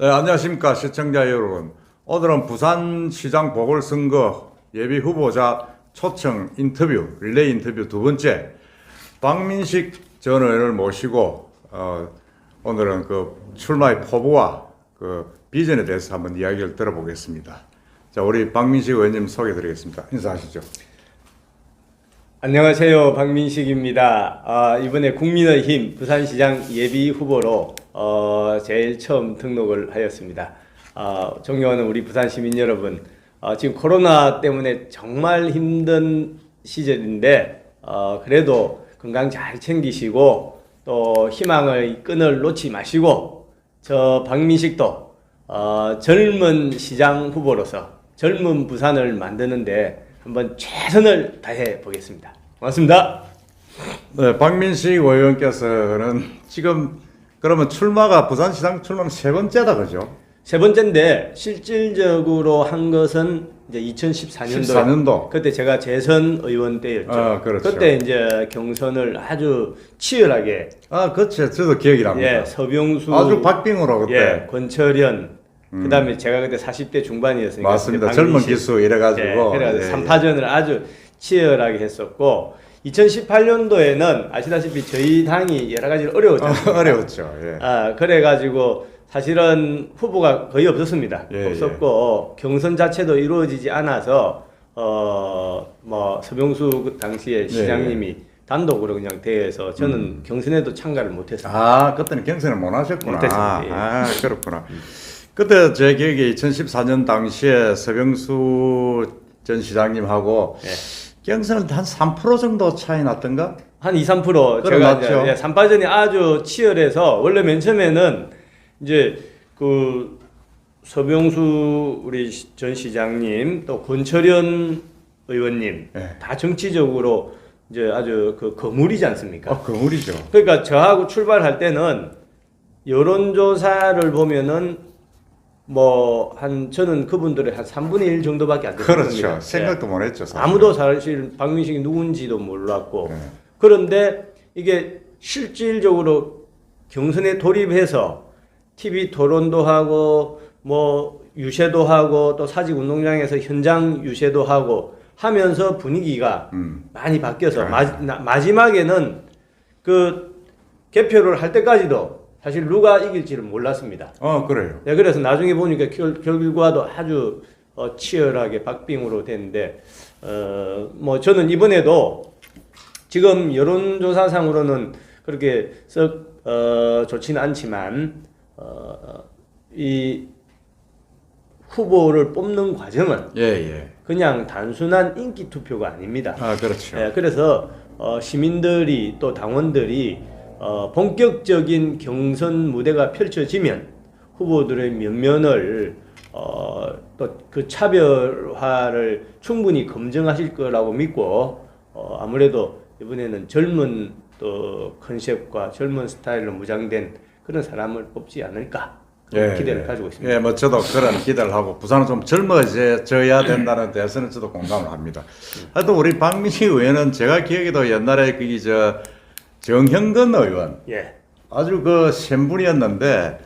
네, 안녕하십니까 시청자 여러분. 오늘은 부산시장 보궐선거 예비 후보자 초청 인터뷰, 릴레이 인터뷰 두 번째 박민식 전 의원을 모시고 오늘은 그 출마의 포부와 그 비전에 대해서 한번 이야기를 들어보겠습니다. 자, 우리 박민식 의원님 소개드리겠습니다. 인사하시죠. 안녕하세요, 박민식입니다. 이번에 국민의힘 부산시장 예비 후보로 제일 처음 등록을 하였습니다. 존경하는 우리 부산 시민 여러분, 지금 코로나 때문에 정말 힘든 시절인데 그래도 건강 잘 챙기시고 또 희망의 끈을 놓지 마시고 저 박민식도 젊은 시장 후보로서 젊은 부산을 만드는데 한번 최선을 다해 보겠습니다. 고맙습니다. 네, 박민식 의원께서는 지금 그러면 출마가 부산시장 출마는 세 번째다, 그죠? 세 번째인데 실질적으로 한 것은 이제 2014년도. 14년도. 그때 제가 재선 의원 때였죠. 그렇죠. 그때 이제 경선을 아주 치열하게. 그렇죠. 저도 기억이 납니다. 예, 서병수. 아주 박빙으로 그때. 예, 권철현. 그다음에 제가 그때 40대 중반이었으니까. 맞습니다. 젊은 기수 이래가지고. 예, 그래가지고 3파전을 아주 치열하게 했었고 2018년도에는 아시다시피 저희 당이 여러 가지로 어려웠죠. 어려웠죠. 예. 그래가지고 사실은 후보가 거의 없었습니다. 예, 없었고 경선 자체도 이루어지지 않아서 뭐 서병수 그 당시에 시장님이 단독으로 그냥 대회에서 저는 경선에도 참가를 못했습니다. 그때는 경선을 못 하셨구나. 못했습니다. 예. 그렇구나. 그때 제 기억에 2014년 당시에 서병수 전 시장님하고 경선은 한 3% 정도 차이 났던가? 한 2, 3% 그래, 제가 맞죠. 이제 3파전이 아주 치열해서 원래 맨 처음에는 이제 그 서병수 우리 전 시장님 또 권철현 의원님 다 정치적으로 이제 아주 그 거물이지 않습니까? 거물이죠. 그러니까 저하고 출발할 때는 여론조사를 보면은 뭐 저는 그분들의 한 3분의 1 정도밖에 안 됐습니다. 그렇죠. 생각도 못 했죠. 사실. 아무도 사실 박민식이 누군지도 몰랐고 그런데 이게 실질적으로 경선에 돌입해서 TV 토론도 하고 뭐 유세도 하고 또 사직 운동장에서 현장 유세도 하고 하면서 분위기가 많이 바뀌어서 마지막에는 그 개표를 할 때까지도 사실 누가 이길지를 몰랐습니다. 그래요. 네, 그래서 나중에 보니까 결과도 아주 치열하게 박빙으로 됐는데 뭐 저는 이번에도 지금 여론조사상으로는 그렇게 썩 좋지는 않지만 이 후보를 뽑는 과정은 그냥 단순한 인기 투표가 아닙니다. 그렇죠. 네, 그래서 시민들이 또 당원들이 본격적인 경선 무대가 펼쳐지면 후보들의 면면을 또 그 차별화를 충분히 검증하실 거라고 믿고 아무래도 이번에는 젊은 또 컨셉과 젊은 스타일로 무장된 그런 사람을 뽑지 않을까 기대를 가지고 있습니다. 뭐 저도 그런 기대를 하고 부산은 좀 젊어져야 된다는 데서는 저도 공감을 합니다. 하여튼 우리 박민식 의원은 제가 기억에도 옛날에 그게 정형근 의원 아주 그 센 분이었는데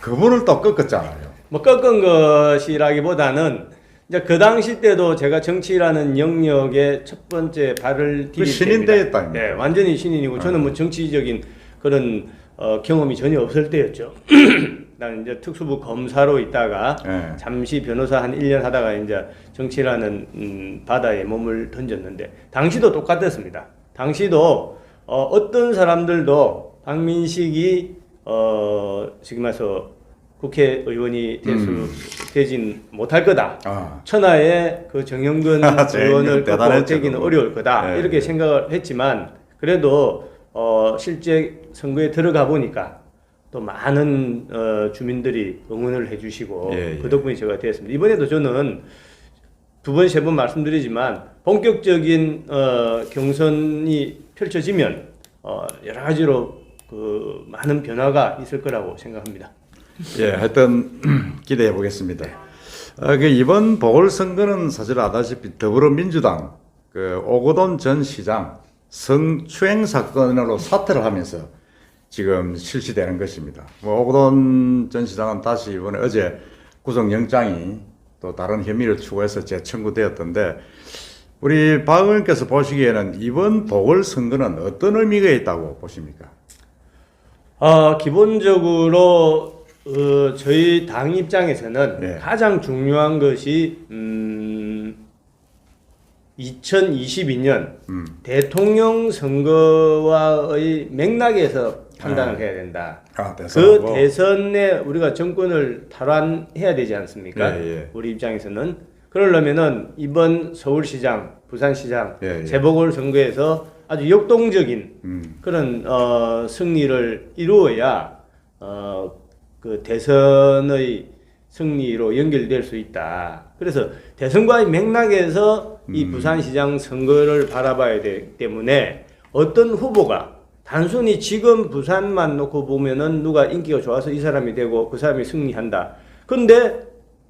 그분을 또 꺾었잖아요. 뭐 꺾은 것이라기보다는 이제 그 당시 때도 제가 정치라는 영역에 첫 번째 발을 디딜 신인 때였다. 네, 완전히 신인이고 저는 뭐 정치적인 그런 경험이 전혀 없을 때였죠. 나는 이제 특수부 검사로 있다가 잠시 변호사 한 1년 하다가 이제 정치라는 바다에 몸을 던졌는데 당시도 똑같았습니다. 당시도 어떤 사람들도 박민식이 지금 와서 국회의원이 되진 못할 거다. 천하의 그 정형근 의원을 꺾고 되기는 어려울 거다. 이렇게 생각을 했지만 그래도 실제 선거에 들어가 보니까 또 많은 주민들이 응원을 해주시고 그 덕분에 제가 되었습니다. 이번에도 저는 두 번, 세 번 말씀드리지만 본격적인 경선이 펼쳐지면 여러 가지로 그 많은 변화가 있을 거라고 생각합니다. 하여튼 기대해 보겠습니다. 이번 보궐선거는 사실 아다시피 더불어민주당 오거돈 전 시장 성추행 사건으로 사퇴를 하면서 지금 실시되는 것입니다. 뭐 오거돈 전 시장은 다시 이번에 어제 구속영장이 또 다른 혐의를 추구해서 재청구되었던데 우리 박 의원께서 보시기에는 이번 보궐선거는 어떤 의미가 있다고 보십니까? 기본적으로 저희 당 입장에서는 네. 가장 중요한 것이 2022년 대통령 선거와의 맥락에서 판단을 해야 된다. 대선 그 대선에 우리가 정권을 탈환해야 되지 않습니까? 예, 예. 우리 입장에서는 그러려면은 이번 서울시장, 부산시장 예, 예. 재보궐선거에서 아주 역동적인 그런 승리를 이루어야 그 대선의 승리로 연결될 수 있다. 그래서 대선과의 맥락에서 이 부산시장 선거를 바라봐야 되기 때문에 어떤 후보가 단순히 지금 부산만 놓고 보면은 누가 인기가 좋아서 이 사람이 되고 그 사람이 승리한다. 근데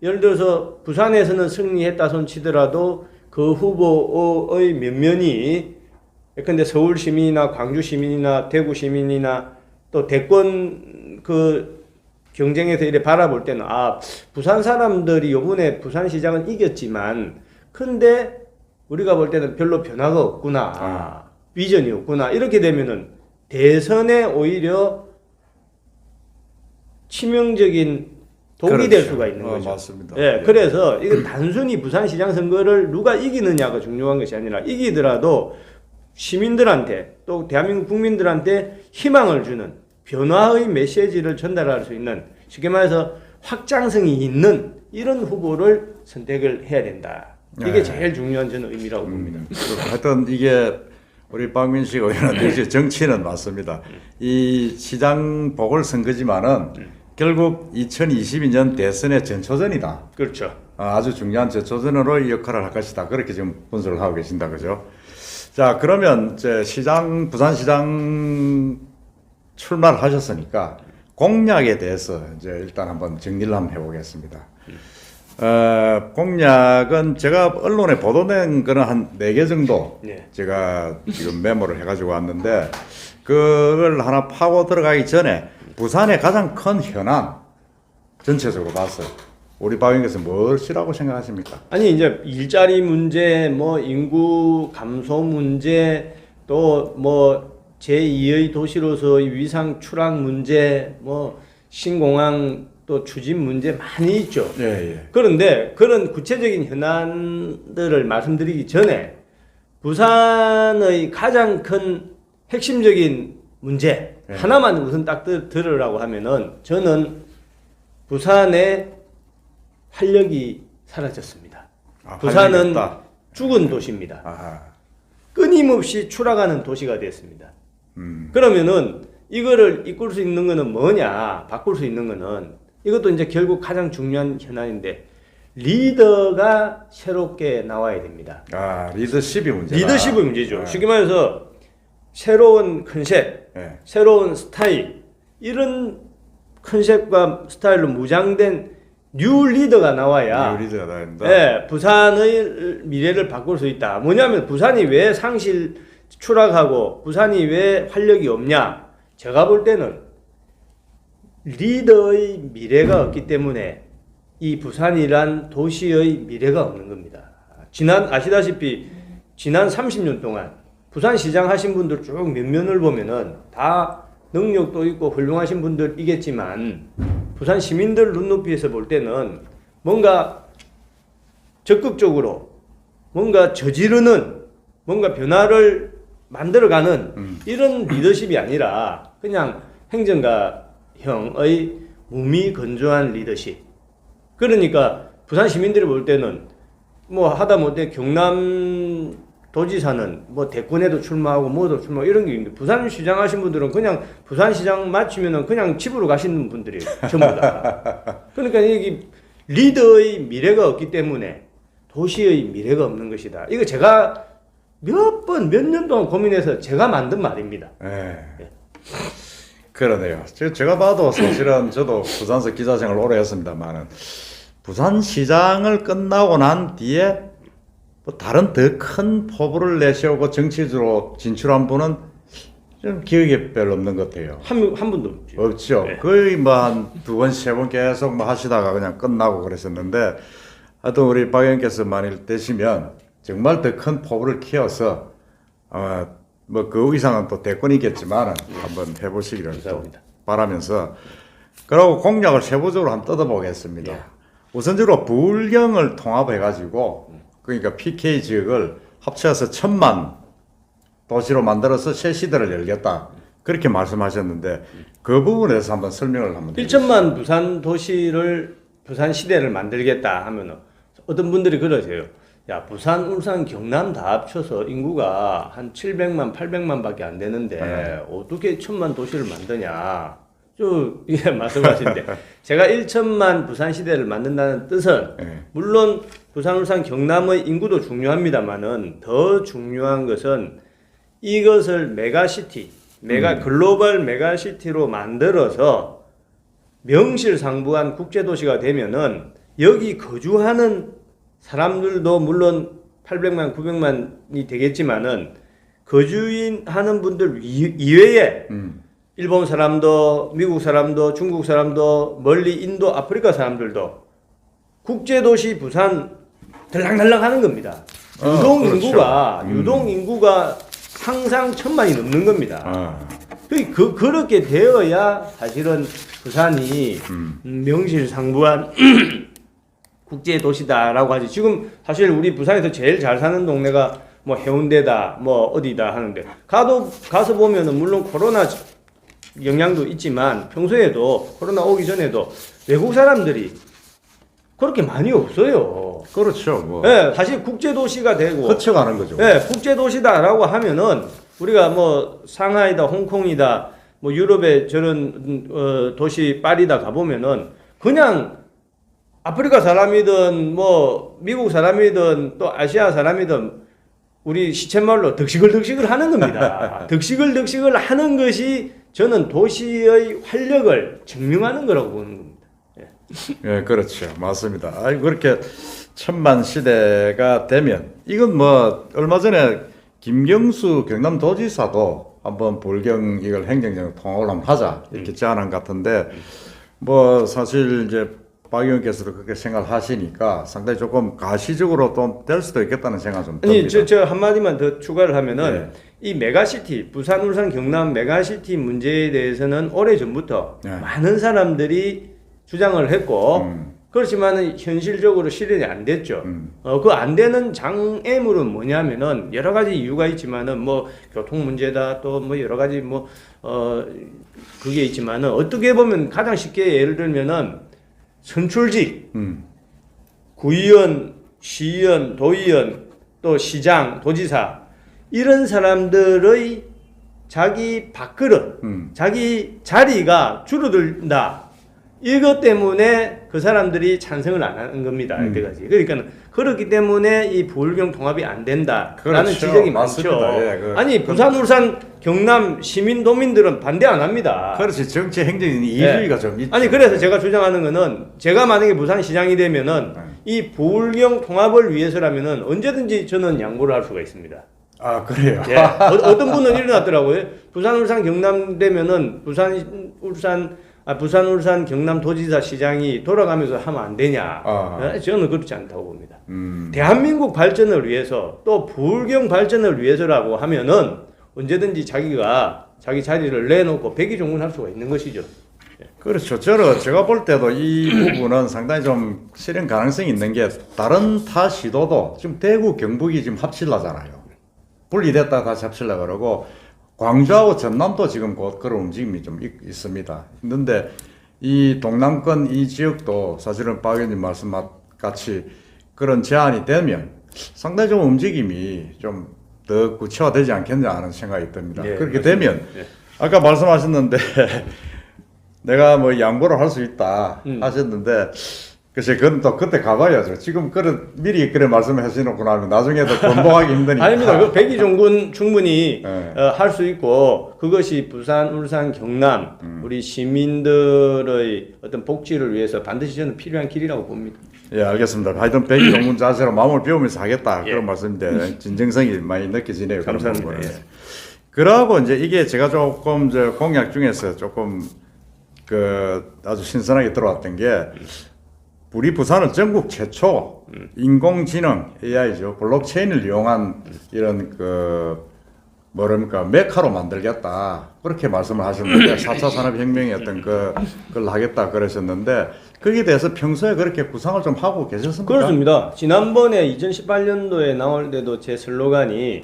예를 들어서 부산에서는 승리했다 손 치더라도 그 후보의 면면이 예컨대 서울 시민이나 광주 시민이나 대구 시민이나 또 대권 그 경쟁에서 이래 바라볼 때는 부산 사람들이 요번에 부산시장은 이겼지만 근데 우리가 볼 때는 별로 변화가 없구나. 비전이 없구나. 이렇게 되면은 대선에 오히려 치명적인 독이 그렇죠. 될 수가 있는 거죠. 맞습니다. 예, 그래서 이건 단순히 부산시장 선거를 누가 이기느냐가 중요한 것이 아니라 이기더라도 시민들한테 또 대한민국 국민들한테 희망을 주는 변화의 메시지를 전달할 수 있는 쉽게 말해서 확장성이 있는 이런 후보를 선택을 해야 된다. 이게 제일 중요한 저는 의미라고 봅니다. 하여튼 이게 우리 박민식 의원은 정치는 맞습니다. 이 시장 보궐선거지만은 결국 2022년 대선의 전초전이다. 그렇죠. 아주 중요한 전초전으로 이 역할을 할 것이다. 그렇게 지금 분석을 하고 계신다. 그죠? 자, 그러면 이제 부산시장 출마를 하셨으니까 공약에 대해서 이제 일단 한번 정리를 한번 해보겠습니다. 공약은 제가 언론에 보도된 거는 한 4개 정도 제가 지금 메모를 해가지고 왔는데 그걸 하나 파고 들어가기 전에 부산의 가장 큰 현안 전체적으로 봤어요. 우리 박 의원께서 무엇이라고 생각하십니까? 아니 이제 일자리 문제, 뭐 인구 감소 문제, 또 뭐 제2의 도시로서의 위상 추락 문제, 뭐 신공항 또 추진 문제 많이 있죠. 예. 그런데 그런 구체적인 현안들을 말씀드리기 전에 부산의 가장 큰 핵심적인 문제 하나만 우선 딱 들으라고 하면은 저는 부산의 활력이 사라졌습니다. 부산은 죽은 도시입니다. 끊임없이 추락하는 도시가 됐습니다. 그러면은 이거를 이끌 수 있는 거는 뭐냐, 바꿀 수 있는 거는 이것도 이제 결국 가장 중요한 현안인데 리더가 새롭게 나와야 됩니다. 리더십이 문제다. 리더십의 문제죠. 쉽게 말해서 새로운 컨셉, 새로운 스타일 이런 컨셉과 스타일로 무장된 뉴 리더가 나와야 부산의 미래를 바꿀 수 있다. 뭐냐면 부산이 왜 상실 추락하고 부산이 왜 활력이 없냐? 제가 볼 때는 리더의 미래가 없기 때문에 이 부산이란 도시의 미래가 없는 겁니다. 아시다시피 지난 30년 동안 부산시장 하신 분들 쭉 면면을 보면은 다 능력도 있고 훌륭하신 분들이겠지만 부산 시민들 눈높이에서 볼 때는 뭔가 적극적으로 뭔가 저지르는 뭔가 변화를 만들어가는 이런 리더십이 아니라 그냥 행정가형의 무미건조한 리더십. 그러니까 부산 시민들이 볼 때는 뭐 하다못해 경남 도지사는 뭐 대권에도 출마하고 뭐도 출마하고 이런 게 있는데 부산시장 하신 분들은 그냥 부산시장 마치면은 그냥 집으로 가시는 분들이에요. 전부 다. 그러니까 이게 리더의 미래가 없기 때문에 도시의 미래가 없는 것이다. 이거 제가 몇 년 동안 고민해서 제가 만든 말입니다. 그러네요. 제가 봐도 사실은 저도 부산서 기자 생활 오래 했습니다만은 부산시장을 끝나고 난 뒤에 뭐 다른 더 큰 포부를 내세우고 정치적으로 진출한 분은 좀 기억이 별로 없는 것 같아요. 한 분도 없죠. 없죠. 네. 거의 뭐 한 두 번, 세 번 계속 뭐 하시다가 그냥 끝나고 그랬었는데, 하여튼 우리 박 의원께서 만일 되시면 정말 더 큰 포부를 키워서, 뭐 그 이상은 또 대권이겠지만은 한번 해보시기를 또 감사합니다. 바라면서, 그리고 공약을 세부적으로 한번 뜯어보겠습니다. 예. 우선적으로 부울경을 통합해가지고, 그러니까 PK 지역을 합쳐서 1000만 도시로 만들어서 새 시대를 열겠다. 그렇게 말씀하셨는데 그 부분에서 한번 설명을 한번 1천만 부산 도시를 부산 시대를 만들겠다 하면은 어떤 분들이 그러세요. 야, 부산, 울산, 경남 다 합쳐서 인구가 한 700만, 800만밖에 안 되는데 어떻게 1000만 도시를 만드냐. 이게 말씀하시는데 제가 1천만 부산 시대를 만든다는 뜻은 물론 부산, 울산, 경남의 인구도 중요합니다만은 더 중요한 것은 이것을 메가시티, 글로벌 메가시티로 만들어서 명실상부한 국제도시가 되면은 여기 거주하는 사람들도 물론 800만, 900만이 되겠지만은 거주하는 분들 이외에 일본 사람도, 미국 사람도, 중국 사람도, 멀리 인도, 아프리카 사람들도 국제도시 부산 들락날락 하는 겁니다. 유동 인구가 항상 1000만이 넘는 겁니다. 그렇게 되어야 사실은 부산이 명실상부한 국제도시다라고 하지. 지금 사실 우리 부산에서 제일 잘 사는 동네가 뭐 해운대다, 뭐 어디다 하는데 가서 보면은 물론 코로나 영향도 있지만 평소에도 코로나 오기 전에도 외국 사람들이 그렇게 많이 없어요. 그렇죠. 뭐. 네, 사실 국제도시가 되고 거쳐가는 거죠. 네, 국제도시다라고 하면은 우리가 뭐 상하이다, 홍콩이다, 뭐 유럽의 저런 도시 파리다 가보면은 그냥 아프리카 사람이든 뭐 미국 사람이든 또 아시아 사람이든 우리 시쳇말로 득식을 하는 겁니다. 득식을 하는 것이 저는 도시의 활력을 증명하는 거라고 보는 겁니다. 예, 그렇죠. 맞습니다. 그렇게 1000만 시대가 되면, 이건 뭐, 얼마 전에 김경수 경남도지사도 한번 불경 이걸 행정적 통합을 한번 하자, 이렇게 제안한 것 같은데, 뭐, 사실 이제 박 의원께서도 그렇게 생각하시니까 상당히 조금 가시적으로 또 될 수도 있겠다는 생각 좀 듭니다. 아니, 저 한마디만 더 추가를 하면은, 이 메가시티, 부산, 울산, 경남 메가시티 문제에 대해서는 오래전부터 많은 사람들이 주장을 했고 그렇지만은 현실적으로 실현이 안 됐죠. 그 안 되는 장애물은 뭐냐면은 여러 가지 이유가 있지만은 뭐 교통 문제다 또 뭐 여러 가지 뭐 그게 있지만은 어떻게 보면 가장 쉽게 예를 들면은 선출직, 구의원, 시의원, 도의원, 또 시장, 도지사 이런 사람들의 자기 밥그릇, 자기 자리가 줄어든다. 이것 때문에 그 사람들이 찬성을 안 하는 겁니다. 이때까지. 그러니까 그렇기 때문에 이 부울경 통합이 안 된다라는 그렇죠. 지적이 맞습니다. 많죠. 예, 아니 부산, 울산, 경남 시민 도민들은 반대 안 합니다. 그렇지. 정치 행정인 이주의가 좀 있죠. 아니 그래서 제가 주장하는 거는 제가 만약에 부산시장이 되면은 이 부울경 통합을 위해서라면은 언제든지 저는 양보를 할 수가 있습니다. 아, 그래요? 예. 어떤 분은 일어났더라고요. 부산, 울산, 경남 되면은 부산, 울산, 경남 도지사 시장이 돌아가면서 하면 안 되냐. 저는 그렇지 않다고 봅니다. 대한민국 발전을 위해서 또 부울경 발전을 위해서라고 하면은 언제든지 자기가 자기 자리를 내놓고 백의종군할 수가 있는 것이죠. 그렇죠. 제가 볼 때도 이 부분은 상당히 좀 실현 가능성이 있는 게 다른 타 시도도 지금 대구, 경북이 지금 합치려잖아요. 분리됐다가 다시 하려고 그러고 광주하고 전남도 지금 곧 그런 움직임이 좀 있습니다. 있는데 이 동남권 이 지역도 사실은 박 의원님 말씀 같이 그런 제안이 되면 상당히 좀 움직임이 좀 더 구체화되지 않겠냐 하는 생각이 듭니다. 네, 그렇게 맞습니다. 되면 아까 말씀하셨는데 내가 뭐 양보를 할 수 있다 하셨는데 글쎄, 그건 또 그때 가봐야죠. 지금 미리 그래 말씀하시놓고 나면 나중에도 번복하기 힘드니까. 아닙니다. 그 백의종군 충분히 할 수 있고 그것이 부산, 울산, 경남 우리 시민들의 어떤 복지를 위해서 반드시 저는 필요한 길이라고 봅니다. 예, 알겠습니다. 하여튼 백의종군 자세로 마음을 비우면서 하겠다 그런 말씀인데 진정성이 많이 느껴지네요. 감사합니다. 그런 부분은. 그러고 이제 이게 제가 조금 저 공약 중에서 조금 그 아주 신선하게 들어왔던 게 우리 부산은 전국 최초 인공지능 AI죠 블록체인을 이용한 이런 그 뭐랍니까 메카로 만들겠다 그렇게 말씀을 하셨는데 4차 산업혁명의 어떤 그걸 하겠다 그러셨는데 거기에 대해서 평소에 그렇게 구상을 좀 하고 계셨습니까? 그렇습니다. 지난번에 2018년도에 나올 때도 제 슬로건이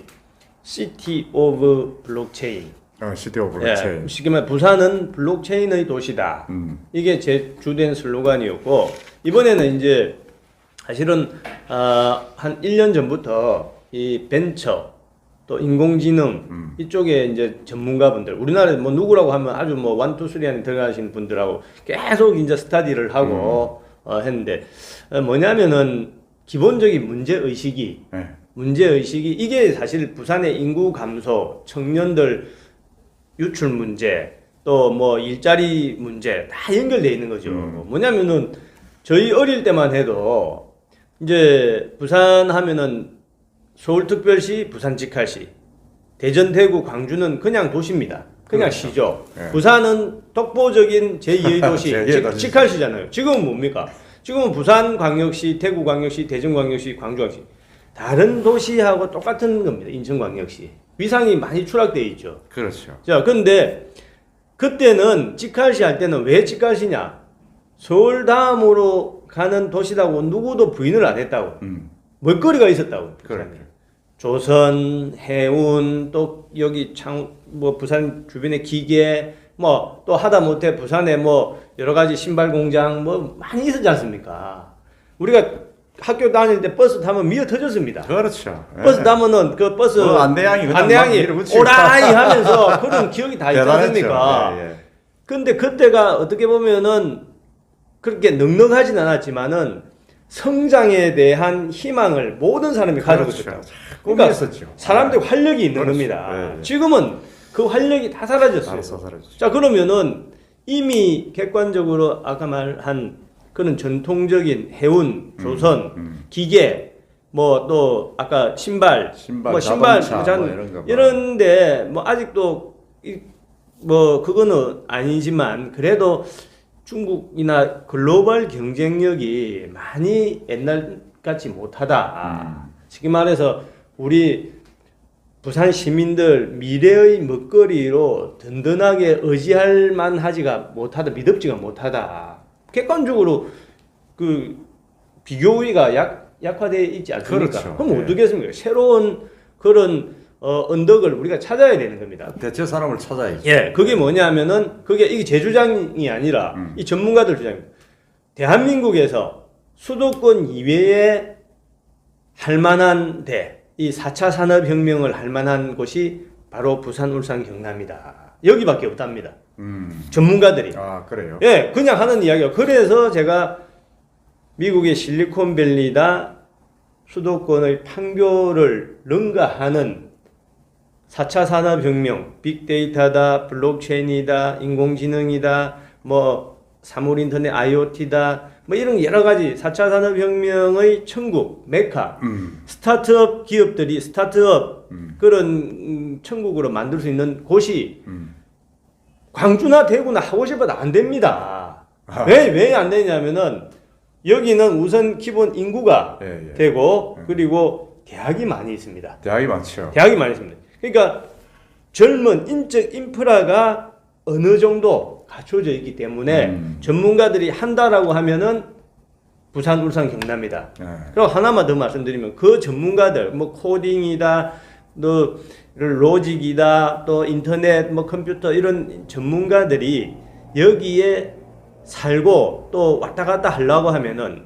City of Blockchain. 시티 오브 블록체인. 예, 쉽게 말해 부산은 블록체인의 도시다. 이게 제 주된 슬로건이었고 이번에는 이제 사실은 한 1년 전부터 이 벤처 또 인공지능 이쪽에 이제 전문가분들 우리나라에 뭐 누구라고 하면 아주 뭐 1, 2, 3 안에 들어가신 분들하고 계속 이제 스터디를 하고 했는데 뭐냐면은 기본적인 문제 의식이 이게 사실 부산의 인구 감소, 청년들 유출 문제, 또 뭐 일자리 문제 다 연결돼 있는 거죠. 뭐냐면은 저희 어릴 때만 해도 이제 부산 하면은 서울특별시, 부산직할시, 대전, 대구, 광주는 그냥 도시입니다. 그냥 그렇죠. 시죠. 예. 부산은 독보적인 제2의 도시, 제2의 도시. 직할시잖아요. 지금은 뭡니까? 지금은 부산광역시, 대구광역시, 대전광역시, 광주광역시 다른 도시하고 똑같은 겁니다. 인천광역시 위상이 많이 추락돼 있죠. 그렇죠. 자, 근데 그때는 직할시 할 때는 왜 직할시냐? 서울 다음으로 가는 도시라고 누구도 부인을 안 했다고. 먹거리가 있었다고. 그래. 조선, 해운, 또 여기 뭐 부산 주변의 기계, 뭐 또 하다못해 부산에 뭐 여러 가지 신발 공장 뭐 많이 있었지 않습니까? 우리가 학교 다닐 때 버스 타면 미어 터졌습니다. 그렇죠. 버스 타면은 그 버스 안내양이 그냥 막 밀어붙이고. 오라이 하면서 그런 기억이 다 있지 않습니까? 예. 근데 그때가 어떻게 보면은 그렇게 넉넉하진 않았지만은 성장에 대한 희망을 모든 사람이 가지고 있었다. 그러니까 있었죠. 사람들이 활력이 있는 그렇죠. 겁니다. 예. 지금은 그 활력이 다 사라졌어요. 사라졌죠. 자, 그러면은 이미 객관적으로 아까 말한 그런 전통적인 해운, 조선, 기계, 뭐 또 아까 신발, 뭐 자동차, 뭐 이런 거 이런데 뭐 아직도 뭐 그거는 아니지만 그래도 중국이나 글로벌 경쟁력이 많이 옛날 같지 못하다. 쉽게 말해서 우리 부산 시민들 미래의 먹거리로 든든하게 의지할 만하지가 못하다, 믿음지가 못하다. 객관적으로 그 비교 우위가 약화되어 있지 않습니까? 그렇죠. 그럼 어떻게 했습니까? 새로운 그런 언덕을 우리가 찾아야 되는 겁니다. 대체 사람을 찾아야죠. 예, 그게 뭐냐면은 이게 제 주장이 아니라 이 전문가들 주장입니다. 대한민국에서 수도권 이외에 할 만한 이 4차 산업혁명을 할 만한 곳이 바로 부산, 울산, 경남이다. 여기밖에 없답니다. 전문가들이. 아, 그래요? 예, 그냥 하는 이야기예요. 그래서 제가 미국의 실리콘밸리다 수도권의 판교를 능가하는 4차 산업혁명, 빅데이터다, 블록체인이다, 인공지능이다, 뭐 사물인터넷 IoT다, 뭐 이런 여러 가지 4차 산업혁명의 천국, 메카, 스타트업 기업들이 스타트업 그런 천국으로 만들 수 있는 곳이 광주나 대구나 하고 싶어도 안 됩니다. 왜 안 되냐면은 여기는 우선 기본 인구가 되고 그리고 대학이 많이 있습니다. 대학이 많죠. 대학이 많이 있습니다. 그러니까 젊은 인적 인프라가 어느 정도 갖춰져 있기 때문에 전문가들이 한다라고 하면은 부산, 울산, 경남이다. 그리고 하나만 더 말씀드리면 그 전문가들 뭐 코딩이다, 또 로직이다, 또 인터넷, 뭐 컴퓨터 이런 전문가들이 여기에 살고 또 왔다 갔다 하려고 하면은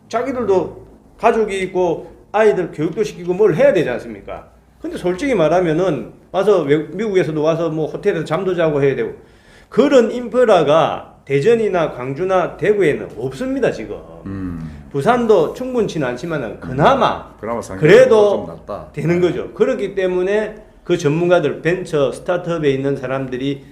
자기들도 가족이 있고 아이들 교육도 시키고 뭘 해야 되지 않습니까? 근데 솔직히 말하면은 와서 미국에서도 와서 뭐 호텔에서 잠도 자고 해야 되고 그런 인프라가 대전이나 광주나 대구에는 없습니다 지금. 부산도 충분치는 않지만은 그나마 그래도 좀 낫다. 되는 거죠. 그렇기 때문에 그 전문가들 벤처 스타트업에 있는 사람들이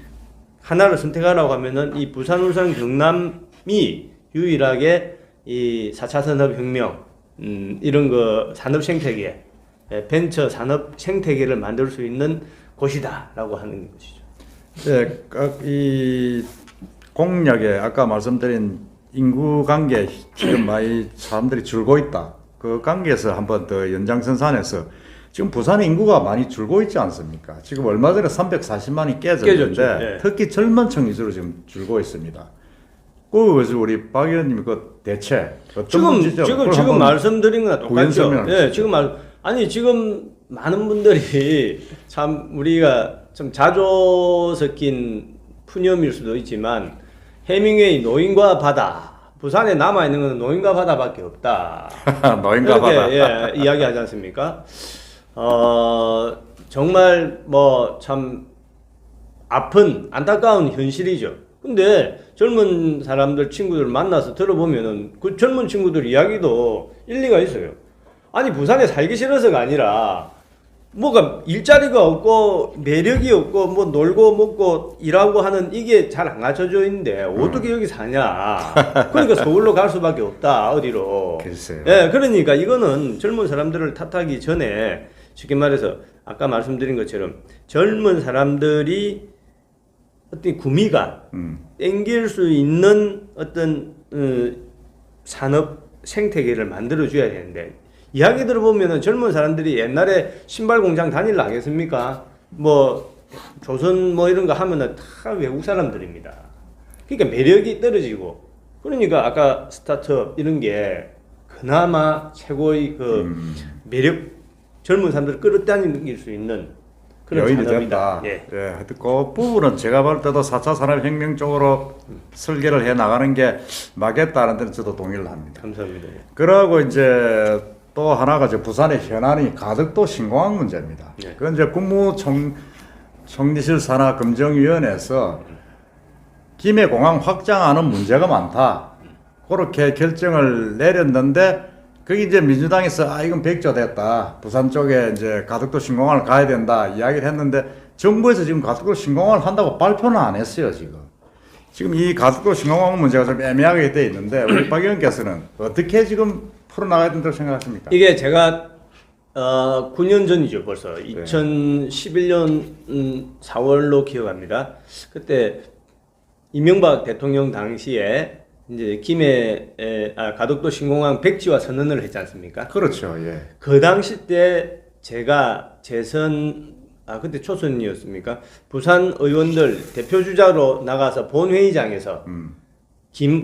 하나를 선택하라고 하면은 이 부산, 울산, 경남이 유일하게 이 4차 산업혁명 이런 거 산업 생태계 벤처 산업 생태계를 만들 수 있는 곳이다라고 하는 것이죠. 네, 이 공약에 아까 말씀드린 인구 관계 지금 많이 사람들이 줄고 있다. 그 관계에서 한번 더 연장선상에서 지금 부산의 인구가 많이 줄고 있지 않습니까? 지금 얼마 전에 340만이 깨졌는데 네. 특히 젊은 층 위주로 지금 줄고 있습니다. 그래서 우리 박 의원님이 그 대체 어떤 문제죠? 지금 말씀드린 거나 똑같죠. 네, 지금 많은 분들이 참 우리가 좀 자조 섞인 푸념일 수도 있지만 해밍웨이 노인과 바다 부산에 남아 있는 건 노인과 바다밖에 없다. 노인과 바다. 예, 이야기하지 않습니까? 정말 뭐 참 아픈 안타까운 현실이죠. 근데 젊은 사람들 친구들 만나서 들어보면은 그 젊은 친구들 이야기도 일리가 있어요. 아니 부산에 살기 싫어서가 아니라 뭐가 일자리가 없고 매력이 없고 뭐 놀고 먹고 일하고 하는 이게 잘 안 갖춰져 있는데 어떻게 여기 사냐. 그러니까 서울로 갈 수밖에 없다. 어디로. 글쎄요. 예, 그러니까 이거는 젊은 사람들을 탓하기 전에 쉽게 말해서 아까 말씀드린 것처럼 젊은 사람들이 어떤 구미가 땡길 수 있는 어떤 산업 생태계를 만들어 줘야 되는데 이야기 들어보면은 젊은 사람들이 옛날에 신발 공장 다닐라 하겠습니까? 뭐 조선 뭐 이런 거 하면은 다 외국 사람들입니다. 그러니까 매력이 떨어지고 그러니까 아까 스타트업 이런 게 그나마 최고의 그 매력 젊은 사람들을 끌어당길 수 있는 그런 여인이 산업이다. 됐다. 예. 예, 하여튼 그 부분은 제가 볼 때도 4차 산업혁명 쪽으로 설계를 해 나가는 게 맞겠다는 데는 저도 동의를 합니다. 감사합니다. 그러고 이제 또 하나가 이제 부산의 현안이 가덕도 신공항 문제입니다. 예. 그건 이제 국무총리실 산하검증위원회에서 김해공항 확장하는 문제가 많다. 그렇게 결정을 내렸는데 그게 이제 민주당에서 이건 백조됐다. 부산 쪽에 이제 가덕도 신공항을 가야 된다 이야기를 했는데 정부에서 지금 가덕도 신공항을 한다고 발표는 안 했어요, 지금. 지금 이 가덕도 신공항 문제가 좀 애매하게 돼 있는데 우리 박 의원께서는 어떻게 지금 풀어나가야 된다고 생각하십니까? 이게 제가 9년 전이죠, 벌써. 2011년 4월로 기억합니다. 그때 이명박 대통령 당시에 이제 가덕도 신공항 백지화 선언을 했지 않습니까? 그렇죠, 예. 그 당시 때 제가 그때 초선이었습니까? 부산 의원들 대표주자로 나가서 본회의장에서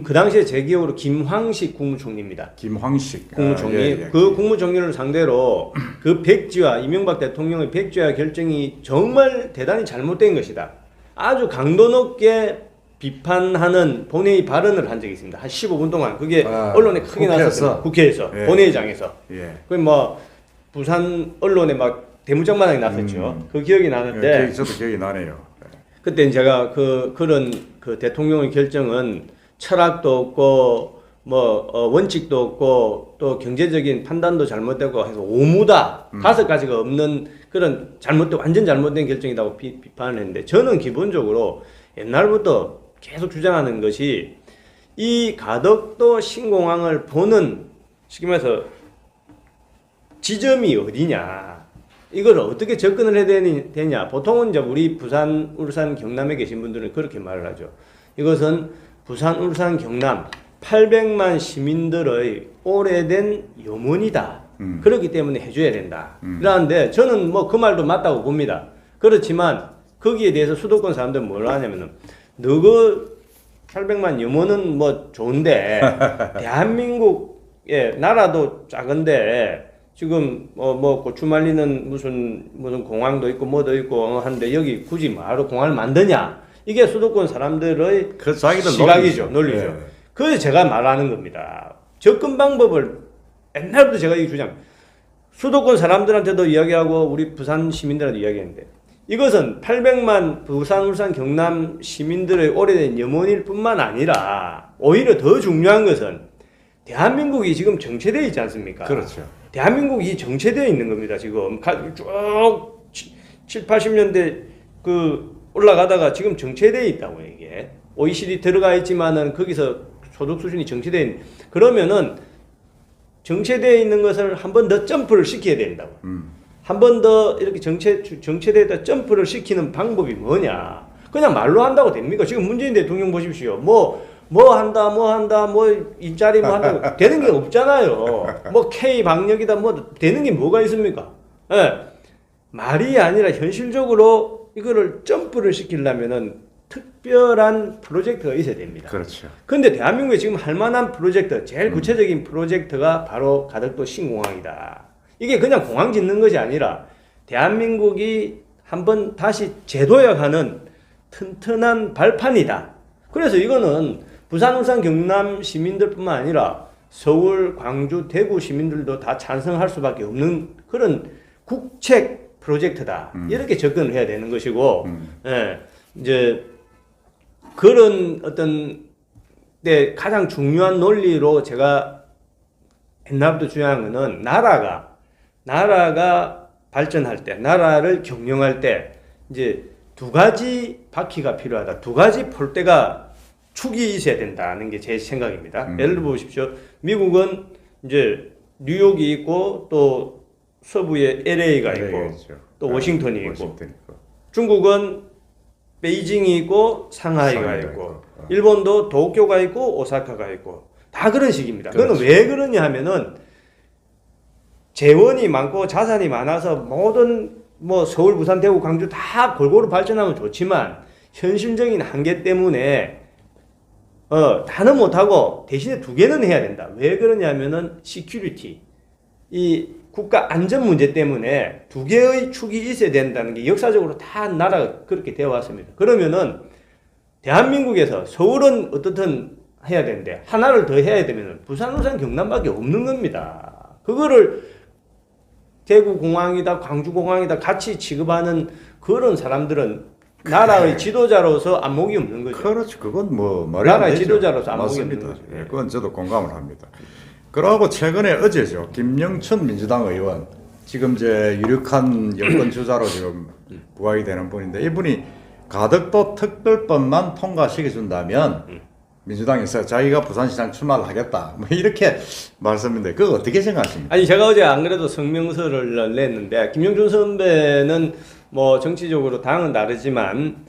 그 당시에 제 기억으로 김황식 국무총리입니다. 김황식 국무총리. 예. 그 국무총리를 상대로 그 백지화, 이명박 대통령의 백지화 결정이 정말 대단히 잘못된 것이다. 아주 강도 높게 비판하는 본회의 발언을 한 적이 있습니다. 한 15분 동안. 그게 언론에 크게 나왔었어요. 국회에서. 예. 본회의장에서. 예. 그 뭐 부산 언론에 막 대문짝마당이 났었죠. 그 기억이 나는데. 예, 저도 기억이 나네요. 그때 제가 그런 대통령의 결정은 철학도 없고 원칙도 없고 또 경제적인 판단도 잘못되고 해서 오무다. 5가지가 없는 그런 완전 잘못된 결정이라고 비판을 했는데 저는 기본적으로 옛날부터 계속 주장하는 것이 이 가덕도 신공항을 보는 쉽게 말해서 지점이 어디냐 이걸 어떻게 접근을 해야 되냐 보통은 이제 우리 부산, 울산, 경남에 계신 분들은 그렇게 말을 하죠. 이것은 부산, 울산, 경남 800만 시민들의 오래된 염원이다. 그렇기 때문에 해줘야 된다. 그러는데 저는 뭐 그 말도 맞다고 봅니다. 그렇지만 거기에 대해서 수도권 사람들은 뭐라 하냐면은 너그 800만 염원은 뭐 좋은데 대한민국의 나라도 작은데 지금 뭐 고추 말리는 무슨 공항도 있고 뭐도 있고 한데 여기 굳이 뭐하러 공항을 만드냐 이게 수도권 사람들의 그 자기들 시각이죠, 논리죠. 예. 그래서 제가 말하는 겁니다. 접근 방법을 옛날부터 제가 이 주장 수도권 사람들한테도 이야기하고 우리 부산 시민들한테 이야기했는데 이것은 800만 부산, 울산, 경남 시민들의 오래된 염원일 뿐만 아니라 오히려 더 중요한 것은 대한민국이 지금 정체되어 있지 않습니까? 그렇죠. 대한민국이 정체되어 있는 겁니다. 지금 쭉 7, 80년대 올라가다가 지금 정체되어 있다고요. 이게 OECD 들어가 있지만은 거기서 소득 수준이 정체되어 있는 그러면은 정체되어 있는 것을 한 번 더 점프를 시켜야 된다고. 한 번 더 이렇게 정체대에다 점프를 시키는 방법이 뭐냐? 그냥 말로 한다고 됩니까? 지금 문재인 대통령 보십시오. 뭐 한다, 뭐 일자리 뭐 한다고 되는 게 없잖아요. 뭐 K 방역이다, 뭐 되는 게 뭐가 있습니까? 예. 말이 아니라 현실적으로 이거를 점프를 시키려면은 특별한 프로젝트가 있어야 됩니다. 그렇죠. 근데 대한민국에 지금 할 만한 프로젝트, 제일 구체적인 프로젝트가 바로 가덕도 신공항이다. 이게 그냥 공항 짓는 것이 아니라 대한민국이 한번 다시 재도약하는 튼튼한 발판이다. 그래서 이거는 부산, 울산, 경남 시민들뿐만 아니라 서울, 광주, 대구 시민들도 다 찬성할 수밖에 없는 그런 국책 프로젝트다. 이렇게 접근을 해야 되는 것이고, 예, 이제 그런 어떤 데 가장 중요한 논리로 제가 옛날부터 중요한 거는 나라가 발전할 때, 나라를 경영할 때 이제 두 가지 바퀴가 필요하다. 두 가지 폴대가 축이 있어야 된다는 게 제 생각입니다. 예를 들어 보십시오. 미국은 이제 뉴욕이 있고 또 서부에 LA가 있고 있죠. 또 워싱턴이 워싱턴 있고 있고. 중국은 베이징이 있고 상하이가 있고 일본도 도쿄가 있고 오사카가 있고 다 그런 식입니다. 그거는 왜 그러냐 하면은 재원이 많고 자산이 많아서 모든 뭐 서울, 부산, 대구, 광주 다 골고루 발전하면 좋지만 현실적인 한계 때문에 다는 못하고 대신에 두 개는 해야 된다. 왜 그러냐면은 시큐리티, 이 국가 안전 문제 때문에 두 개의 축이 있어야 된다는 게 역사적으로 다 나라가 그렇게 되어 왔습니다. 그러면은 대한민국에서 서울은 어떻든 해야 되는데 하나를 더 해야 되면은 부산, 울산, 경남밖에 없는 겁니다. 그거를 대구공항이다, 광주공항이다 같이 취급하는 그런 사람들은 나라의 지도자로서 안목이 없는 거죠. 그렇죠. 그건 뭐 말이 안 나라의 되죠. 지도자로서 안목이 맞습니다. 없는 거죠. 예, 그건 저도 공감을 합니다. 그러고 최근에 어제죠. 김영춘 민주당 의원 지금 이제 유력한 여권 주자로 지금 부각이 되는 분인데 이분이 가덕도 특별법만 통과시켜 준다면 민주당에서 자기가 부산시장 출마를 하겠다. 뭐 이렇게 말씀인데 그거 어떻게 생각하십니까? 아니 제가 어제 안 그래도 성명서를 냈는데 김영준 선배는 뭐 정치적으로 당은 다르지만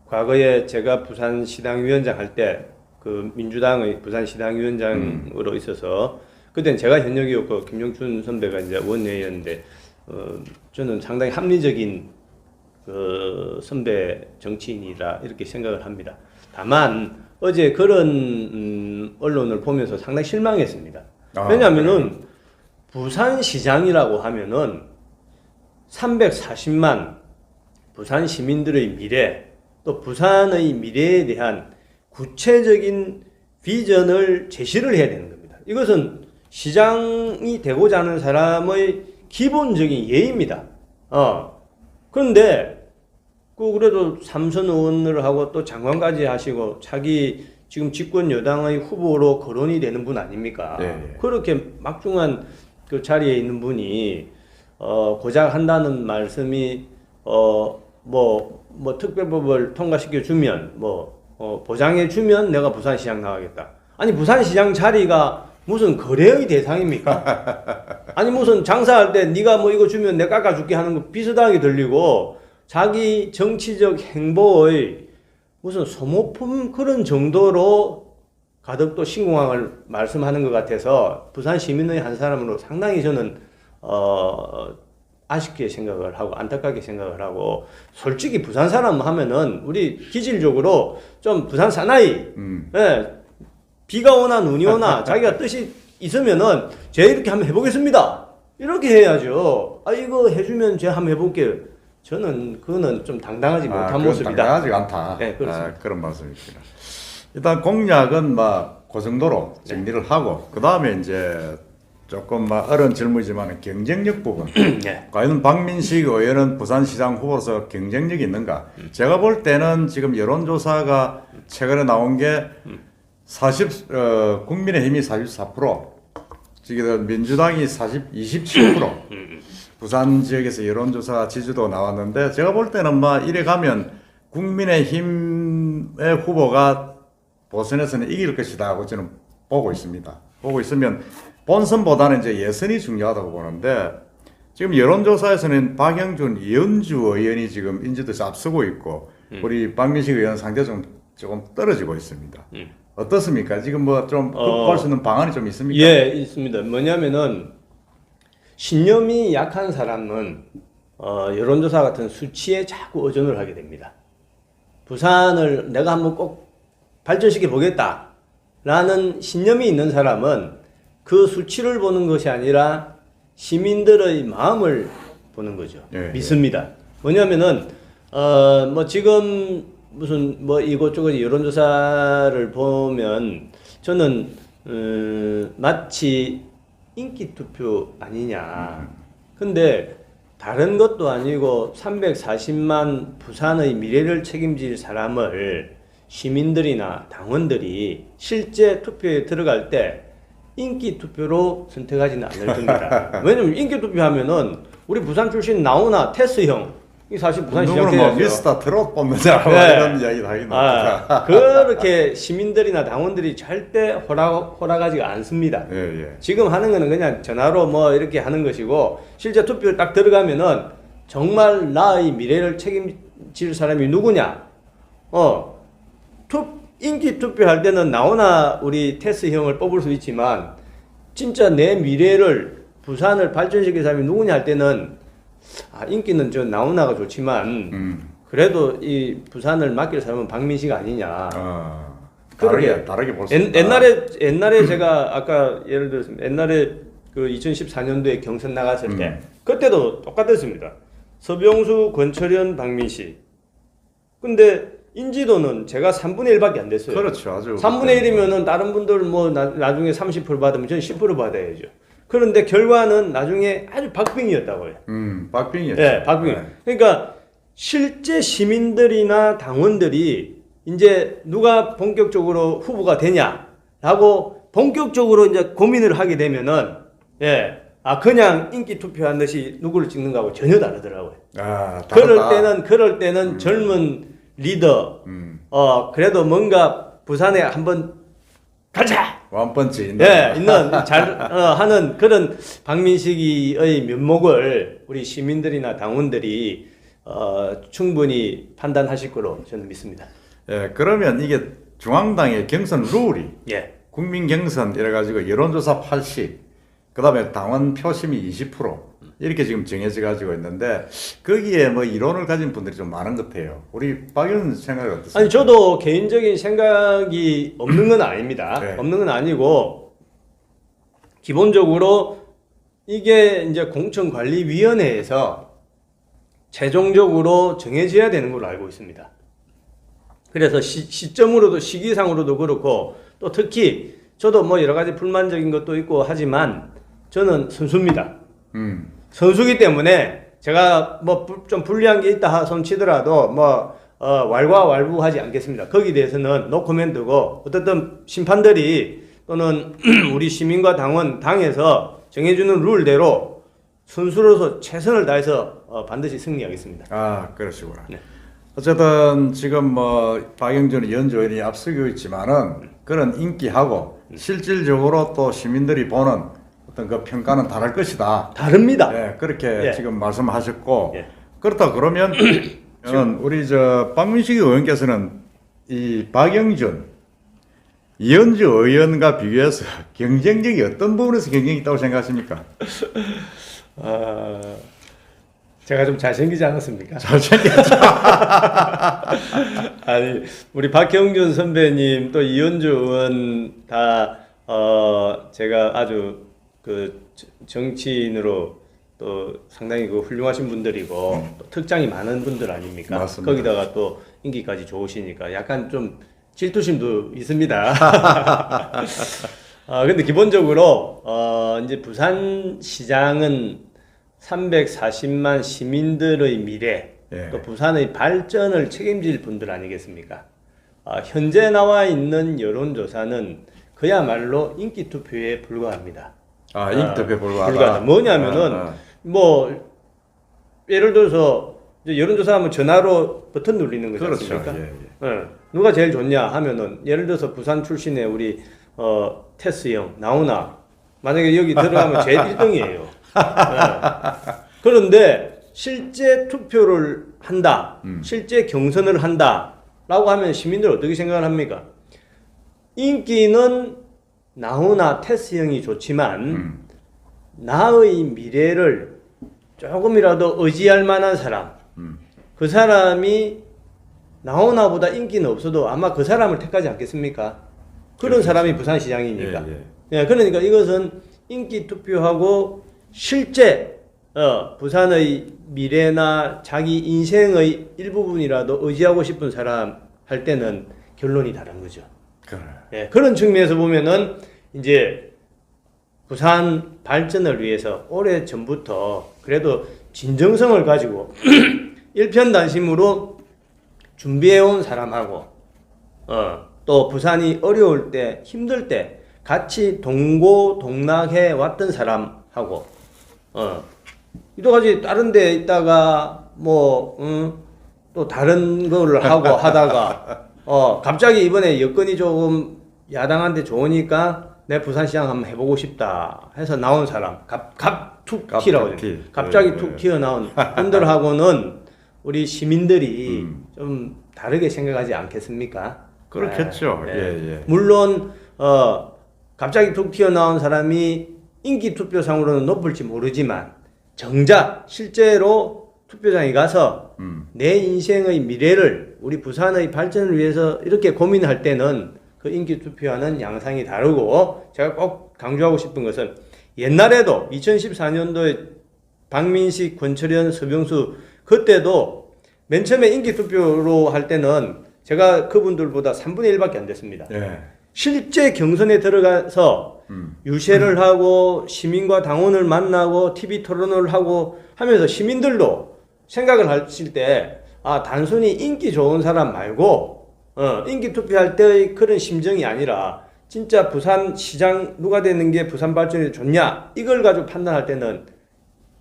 과거에 제가 부산시당위원장 할 때 그 민주당의 부산시당위원장으로 있어서 그때는 제가 현역이었고 김영춘 선배가 이제 원내였는데 저는 상당히 합리적인 그 선배 정치인이라 이렇게 생각을 합니다. 다만 어제 그런 언론을 보면서 상당히 실망했습니다. 왜냐하면은 부산시장이라고 하면은 340만 부산 시민들의 미래 또 부산의 미래에 대한 구체적인 비전을 제시를 해야 되는 겁니다. 이것은 시장이 되고자 하는 사람의 기본적인 예입니다. 그런데 그래도 삼선 의원을 하고 또 장관까지 하시고 자기 지금 집권 여당의 후보로 거론이 되는 분 아닙니까? 네. 그렇게 막중한 그 자리에 있는 분이 고작 한다는 말씀이 뭐 특별법을 통과시켜 주면 보장해 주면 내가 부산시장 나가겠다. 아니 부산시장 자리가 무슨 거래의 대상입니까? 아니 무슨 장사할 때 네가 뭐 이거 주면 내가 깎아줄게 하는 거 비슷하게 들리고 자기 정치적 행보의 무슨 소모품 그런 정도로 가덕도 신공항을 말씀하는 것 같아서 부산 시민의 한 사람으로 상당히 저는 아쉽게 생각을 하고 안타깝게 생각을 하고 솔직히 부산 사람 하면은 우리 기질적으로 좀 부산 사나이 예, 비가 오나 눈이 오나 자기가 뜻이 있으면은 제가 이렇게 한번 해보겠습니다 이렇게 해야죠. 이거 해주면 제가 한번 해볼게요. 저는 그거는 좀 당당하지 못한 모습이다. 당당하지 않다. 네, 그렇습니다. 그런 말씀입니다. 일단 공약은 그 정도로 정리를 하고 그 다음에 이제 조금 어려운 질문이지만 경쟁력 부분. 네. 과연 박민식 의원은 부산시장 후보로서 경쟁력이 있는가? 제가 볼 때는 지금 여론조사가 최근에 나온 게 국민의힘이 44%, 지금 민주당이 27%. 부산 지역에서 여론조사 지지도 나왔는데 제가 볼 때는 이래 가면 국민의힘의 후보가 보선에서는 이길 것이다 하고 저는 보고 있습니다. 보고 있으면 본선보다는 이제 예선이 중요하다고 보는데 지금 여론조사에서는 박영준, 이현주 의원이 지금 인지도에서 앞서고 있고 우리 박민식 의원 상대 조금 떨어지고 있습니다. 어떻습니까? 지금 뭐 좀 극복할 수 있는 방안이 좀 있습니까? 예, 있습니다. 뭐냐면은 신념이 약한 사람은 여론조사 같은 수치에 자꾸 의존을 하게 됩니다. 부산을 내가 한번 꼭 발전시켜 보겠다라는 신념이 있는 사람은 그 수치를 보는 것이 아니라 시민들의 마음을 보는 거죠. 예, 믿습니다. 뭐냐면은 뭐 지금 무슨 뭐 이곳저곳 여론조사를 보면 저는 마치 인기 투표 아니냐. 근데 다른 것도 아니고 340만 부산의 미래를 책임질 사람을 시민들이나 당원들이 실제 투표에 들어갈 때 인기 투표로 선택하지는 않을 겁니다. 왜냐면 인기 투표하면은 우리 부산 출신 나오나 테스형 이 사실 부산시장 누구는 뭐 미스터 트롯 뽑는다 네. 이런 이야기도 하긴 합니다. 그렇게 시민들이나 당원들이 절대 허락하지가 않습니다. 예, 예. 지금 하는 거는 그냥 전화로 뭐 이렇게 하는 것이고 실제 투표에 딱 들어가면은 정말 나의 미래를 책임질 사람이 누구냐? 인기 투표할 때는 나오나 우리 테스 형을 뽑을 수 있지만 진짜 내 미래를 부산을 발전시킬 사람이 누구냐 할 때는 인기는 저 나오나가 좋지만 그래도 이 부산을 맡길 사람은 박민식 아니냐. 다르게 볼 수 있다. 옛날에 제가 아까 예를 들었습니다. 옛날에 그 2014년도에 경선 나갔을 때 그때도 똑같았습니다. 서병수, 권철현, 박민식. 근데 인지도는 제가 3분의 1밖에 안 됐어요. 그렇죠. 아주 3분의 1이면은 다른 분들 뭐 나중에 30% 받으면 저는 10% 받아야죠. 그런데 결과는 나중에 아주 박빙이었다고요. 박빙이었죠. 네, 박빙. 네. 그러니까 실제 시민들이나 당원들이 이제 누가 본격적으로 후보가 되냐라고 본격적으로 이제 고민을 하게 되면은 그냥 인기 투표한 듯이 누구를 찍는가 하고 전혀 다르더라고요. 그럴 때는 젊은 리더, 그래도 뭔가 부산에 한번 가자! 원펀치 있는 하는 그런 박민식이의 면목을 우리 시민들이나 당원들이 충분히 판단하실 거로 저는 믿습니다. 예, 그러면 이게 중앙당의 경선 룰이 국민 경선 이래가지고 여론조사 80, 그다음에 당원 표심이 20% 이렇게 지금 정해져 가지고 있는데 거기에 뭐 이론을 가진 분들이 좀 많은 것 같아요. 우리 박 의원 생각이 어떻습니까? 아니 저도 개인적인 생각이 없는 건 아닙니다. 없는 건 아니고 기본적으로 이게 이제 공천관리위원회에서 최종적으로 정해져야 되는 걸로 알고 있습니다. 그래서 시점으로도 시기상으로도 그렇고 또 특히 저도 뭐 여러 가지 불만적인 것도 있고 하지만 저는 선수입니다. 선수기 때문에 제가 뭐 좀 불리한 게 있다 손치더라도 뭐 왈가왈부하지 않겠습니다. 거기에 대해서는 노코멘트고 어쨌든 심판들이 또는 우리 시민과 당에서 정해주는 룰대로 선수로서 최선을 다해서 반드시 승리하겠습니다. 그러시구나. 네. 어쨌든 지금 뭐 박영준 이현주 의원이 앞서고 있지만은 그런 인기하고 실질적으로 또 시민들이 보는 어떤 그 평가는 다를 것이다. 다릅니다. 예, 그렇게 지금 말씀하셨고 예. 그렇다 그러면 우리 박민식 의원께서는 이 박영준, 이현주 의원과 비교해서 경쟁력이 어떤 부분에서 경쟁이 있다고 생각하십니까? 제가 좀 잘생기지 않았습니까? 잘생겼죠. 아니 우리 박형준 선배님 또 이현주 의원 다 제가 아주 그 정치인으로 또 상당히 그 훌륭하신 분들이고 또 특장이 많은 분들 아닙니까? 맞습니다. 거기다가 또 인기까지 좋으시니까 약간 좀 질투심도 있습니다. 근데 기본적으로 이제 부산시장은 340만 시민들의 미래 또 부산의 발전을 책임질 분들 아니겠습니까? 현재 나와 있는 여론조사는 그야말로 인기 투표에 불과합니다. 인기 투표에 불과하다. 뭐냐면은 뭐 예를 들어서 이제 여론조사하면 전화로 버튼 누르는 거지 않습니까? 그렇죠. 누가 제일 좋냐 하면은 예를 들어서 부산 출신의 우리 테스 형 나오나 만약에 여기 들어가면 제일 1등이에요. 그런데 실제 투표를 한다, 실제 경선을 한다라고 하면 시민들 어떻게 생각을 합니까? 인기는 나훈아 테스형이 좋지만 나의 미래를 조금이라도 의지할 만한 사람, 그 사람이 나훈아보다 인기는 없어도 아마 그 사람을 택하지 않겠습니까? 그런 사람이 부산시장이니까. 예, 그러니까 이것은 인기 투표하고 실제 부산의 미래나 자기 인생의 일부분이라도 의지하고 싶은 사람 할 때는 결론이 다른 거죠. 그래. 예, 그런 측면에서 보면은 이제 부산 발전을 위해서 오래 전부터 그래도 진정성을 가지고 일편단심으로 준비해온 사람하고 또 부산이 어려울 때 힘들 때 같이 동고동락해 왔던 사람하고 여러 가지 다른 데 있다가 또 다른 거를 하고 하다가 갑자기 이번에 여건이 조금 야당한테 좋으니까 내 부산시장 한번 해보고 싶다 해서 나온 사람 툭 튀라고 하죠. 갑자기 툭 튀어나온 분들하고는 우리 시민들이 좀 다르게 생각하지 않겠습니까? 그렇겠죠. 네. 예. 물론 갑자기 툭 튀어나온 사람이 인기 투표상으로는 높을지 모르지만 정작 실제로 투표장에 가서 내 인생의 미래를 우리 부산의 발전을 위해서 이렇게 고민할 때는 그 인기 투표와는 양상이 다르고 제가 꼭 강조하고 싶은 것은 옛날에도 2014년도에 박민식, 권철현, 서병수 그때도 맨 처음에 인기 투표로 할 때는 제가 그분들보다 3분의 1밖에 안 됐습니다. 예. 실제 경선에 들어가서 유세를 하고 시민과 당원을 만나고 TV 토론을 하고 하면서 시민들도 생각을 하실 때 단순히 인기 좋은 사람 말고 인기 투표할 때의 그런 심정이 아니라 진짜 부산 시장 누가 되는 게 부산 발전에 좋냐 이걸 가지고 판단할 때는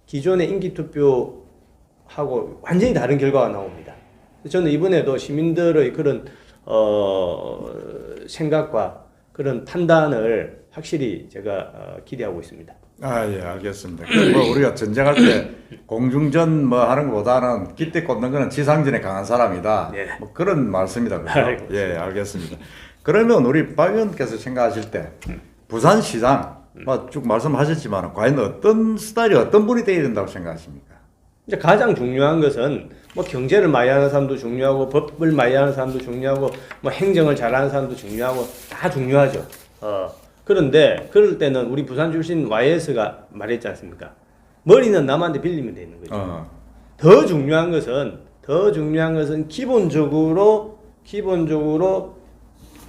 기존의 인기 투표하고 완전히 다른 결과가 나옵니다. 저는 이번에도 시민들의 그런 생각과 그런 판단을 확실히 제가 기대하고 있습니다. 예, 알겠습니다. 뭐 우리가 전쟁할 때 공중전 뭐 하는 것보다는 기대 꽂는 거는 지상전에 강한 사람이다. 네. 뭐 그런 말씀이다. 그죠? 예, 알겠습니다. 그러면 우리 박 의원께서 생각하실 때 부산시장 쭉 말씀하셨지만 과연 어떤 스타일이 어떤 분이 되어야 된다고 생각하십니까? 이제 가장 중요한 것은 뭐 경제를 많이 하는 사람도 중요하고 법을 많이 하는 사람도 중요하고 뭐 행정을 잘하는 사람도 중요하고 다 중요하죠. 그런데 그럴 때는 우리 부산 출신 YS가 말했지 않습니까? 머리는 남한테 빌리면 되는 거죠. 더 중요한 것은 기본적으로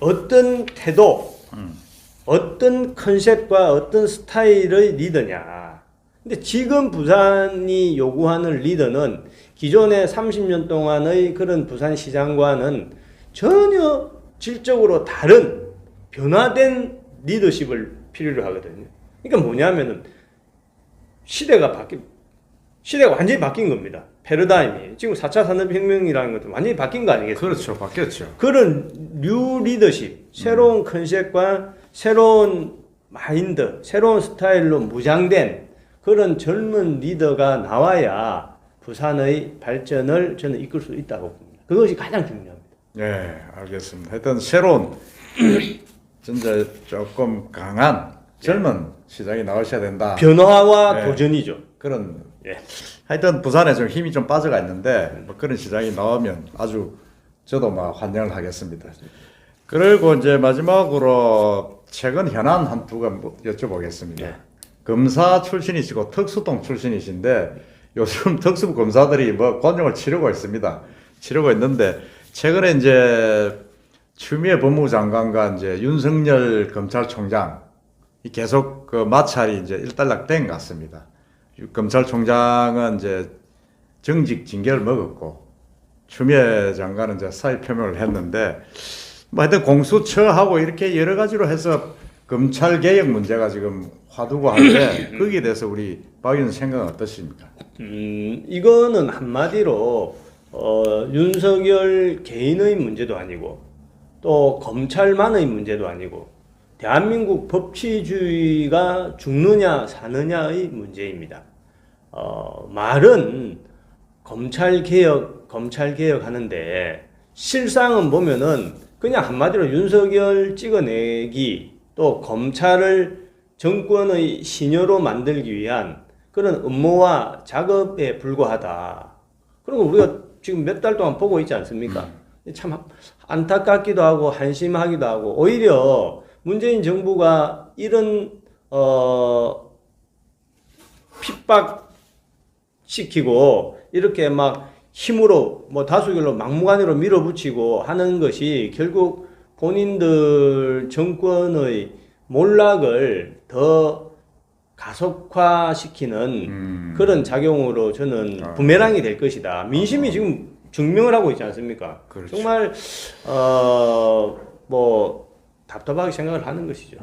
어떤 태도, 어떤 컨셉과 어떤 스타일의 리더냐. 근데 지금 부산이 요구하는 리더는 기존의 30년 동안의 그런 부산시장과는 전혀 질적으로 다른 변화된 리더십을 필요로 하거든요. 그러니까 뭐냐면은 시대가 완전히 바뀐 겁니다. 패러다임이. 지금 4차 산업혁명이라는 것도 완전히 바뀐 거 아니겠습니까? 그렇죠. 바뀌었죠. 그런 뉴 리더십, 새로운 컨셉과 새로운 마인드, 새로운 스타일로 무장된 그런 젊은 리더가 나와야 부산의 발전을 저는 이끌 수 있다고 봅니다. 그것이 가장 중요합니다. 예, 알겠습니다. 하여튼 새로운 진짜 조금 강한 젊은 시장이 나오셔야 된다. 변화와 네. 도전이죠. 그런 예. 하여튼 부산에 좀 힘이 좀 빠져가 있는데 뭐 그런 시장이 나오면 아주 저도 막 환영을 하겠습니다. 그리고 이제 마지막으로 최근 현안 한 두 가지 여쭤보겠습니다. 예. 검사 출신이시고 특수동 출신이신데 요즘 특수부 검사들이 뭐 권총을 치르고 있습니다. 치르고 있는데 최근에 이제 추미애 법무부 장관과 이제 윤석열 검찰총장 계속 그 마찰이 이제 일단락된 것 같습니다. 검찰총장은 이제 정직 징계를 먹었고 추미애 장관은 이제 사의 표명을 했는데 뭐 하여튼 공수처하고 이렇게 여러 가지로 해서 검찰 개혁 문제가 지금 화두고 하는데 거기에 대해서 우리 박 의원 생각은 어떠십니까? 이거는 한마디로 윤석열 개인의 문제도 아니고 또 검찰만의 문제도 아니고 대한민국 법치주의가 죽느냐 사느냐의 문제입니다. 말은 검찰 개혁 하는데 실상은 보면은 그냥 한마디로 윤석열 찍어내기 또 검찰을 정권의 신여로 만들기 위한 그런 음모와 작업에 불과하다. 그리고 우리가 지금 몇 달 동안 보고 있지 않습니까? 참 안타깝기도 하고 한심하기도 하고 오히려 문재인 정부가 이런 핍박시키고 이렇게 막 힘으로 뭐 다수결로 막무가내로 밀어붙이고 하는 것이 결국 본인들 정권의 몰락을 더 가속화시키는 그런 작용으로 저는 부메랑이 될 것이다. 민심이 지금 증명을 하고 있지 않습니까? 그렇죠. 정말 뭐 답답하게 생각을 하는 것이죠.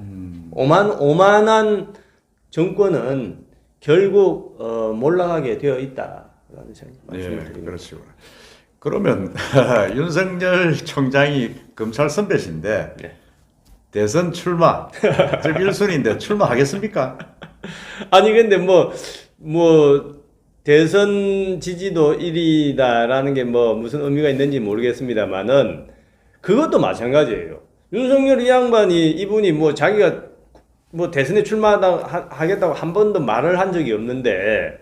오만한 정권은 결국 몰락하게 되어 있다라는 생각 말씀을 드립니다. 그렇죠. 그러면 윤석열 총장이 검찰 선배신데 네. 대선 출마, 지금 1순위인데 출마하겠습니까? 아니 근데 뭐 대선 지지도 1위다라는 게 뭐 무슨 의미가 있는지 모르겠습니다만은 그것도 마찬가지예요. 윤석열 이 양반이 이분이 뭐 자기가 뭐 대선에 출마하겠다고 한 번도 말을 한 적이 없는데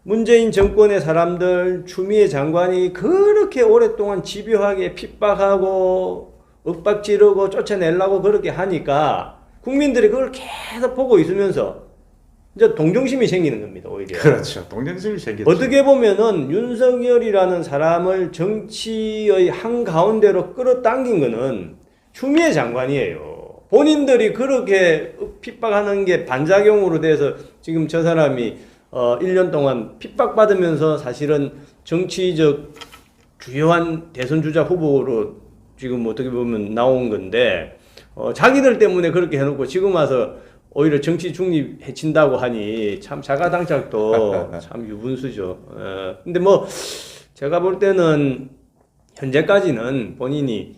문재인 정권의 사람들 추미애 장관이 그렇게 오랫동안 집요하게 핍박하고 윽박지르고 쫓아내려고 그렇게 하니까 국민들이 그걸 계속 보고 있으면서 이제 동정심이 생기는 겁니다, 오히려. 그렇죠. 동정심이 생기죠. 어떻게 보면은 윤석열이라는 사람을 정치의 한가운데로 끌어당긴 거는 추미애 장관이에요. 본인들이 그렇게 핍박하는 게 반작용으로 돼서 지금 저 사람이 1년 동안 핍박받으면서 사실은 정치적 주요한 대선 주자 후보로 지금 어떻게 보면 나온 건데 자기들 때문에 그렇게 해놓고 지금 와서 오히려 정치 중립 해친다고 하니 참 자가당착도 참 유분수죠. 근데 뭐 제가 볼 때는 현재까지는 본인이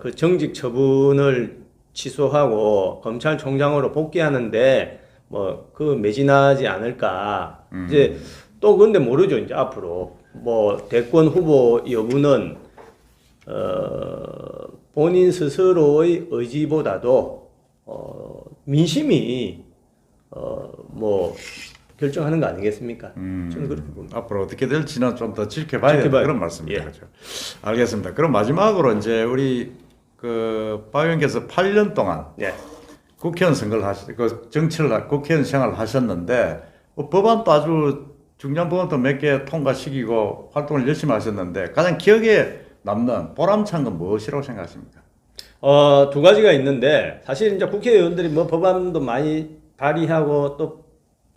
그 정직 처분을 취소하고 검찰총장으로 복귀하는데 뭐 그 매진하지 않을까. 이제 또 근데 모르죠. 이제 앞으로 뭐 대권 후보 여부는 본인 스스로의 의지보다도 민심이 뭐 결정하는 거 아니겠습니까? 저는 그렇게 봅니다. 앞으로 어떻게 될지는 좀 더 지켜봐야 된다 그런 말씀입니다. 예. 그렇죠. 알겠습니다. 그럼 마지막으로 이제 우리 그 박 의원께서 8년 동안 네. 국회의원 선거를 국회의원 생활을 하셨는데 법안도 아주 중요한 법안도 몇 개 통과시키고 활동을 열심히 하셨는데 가장 기억에 남는 보람찬 건 무엇이라고 생각하십니까? 두 가지가 있는데 사실 이제 국회의원들이 뭐 법안도 많이 발의하고 또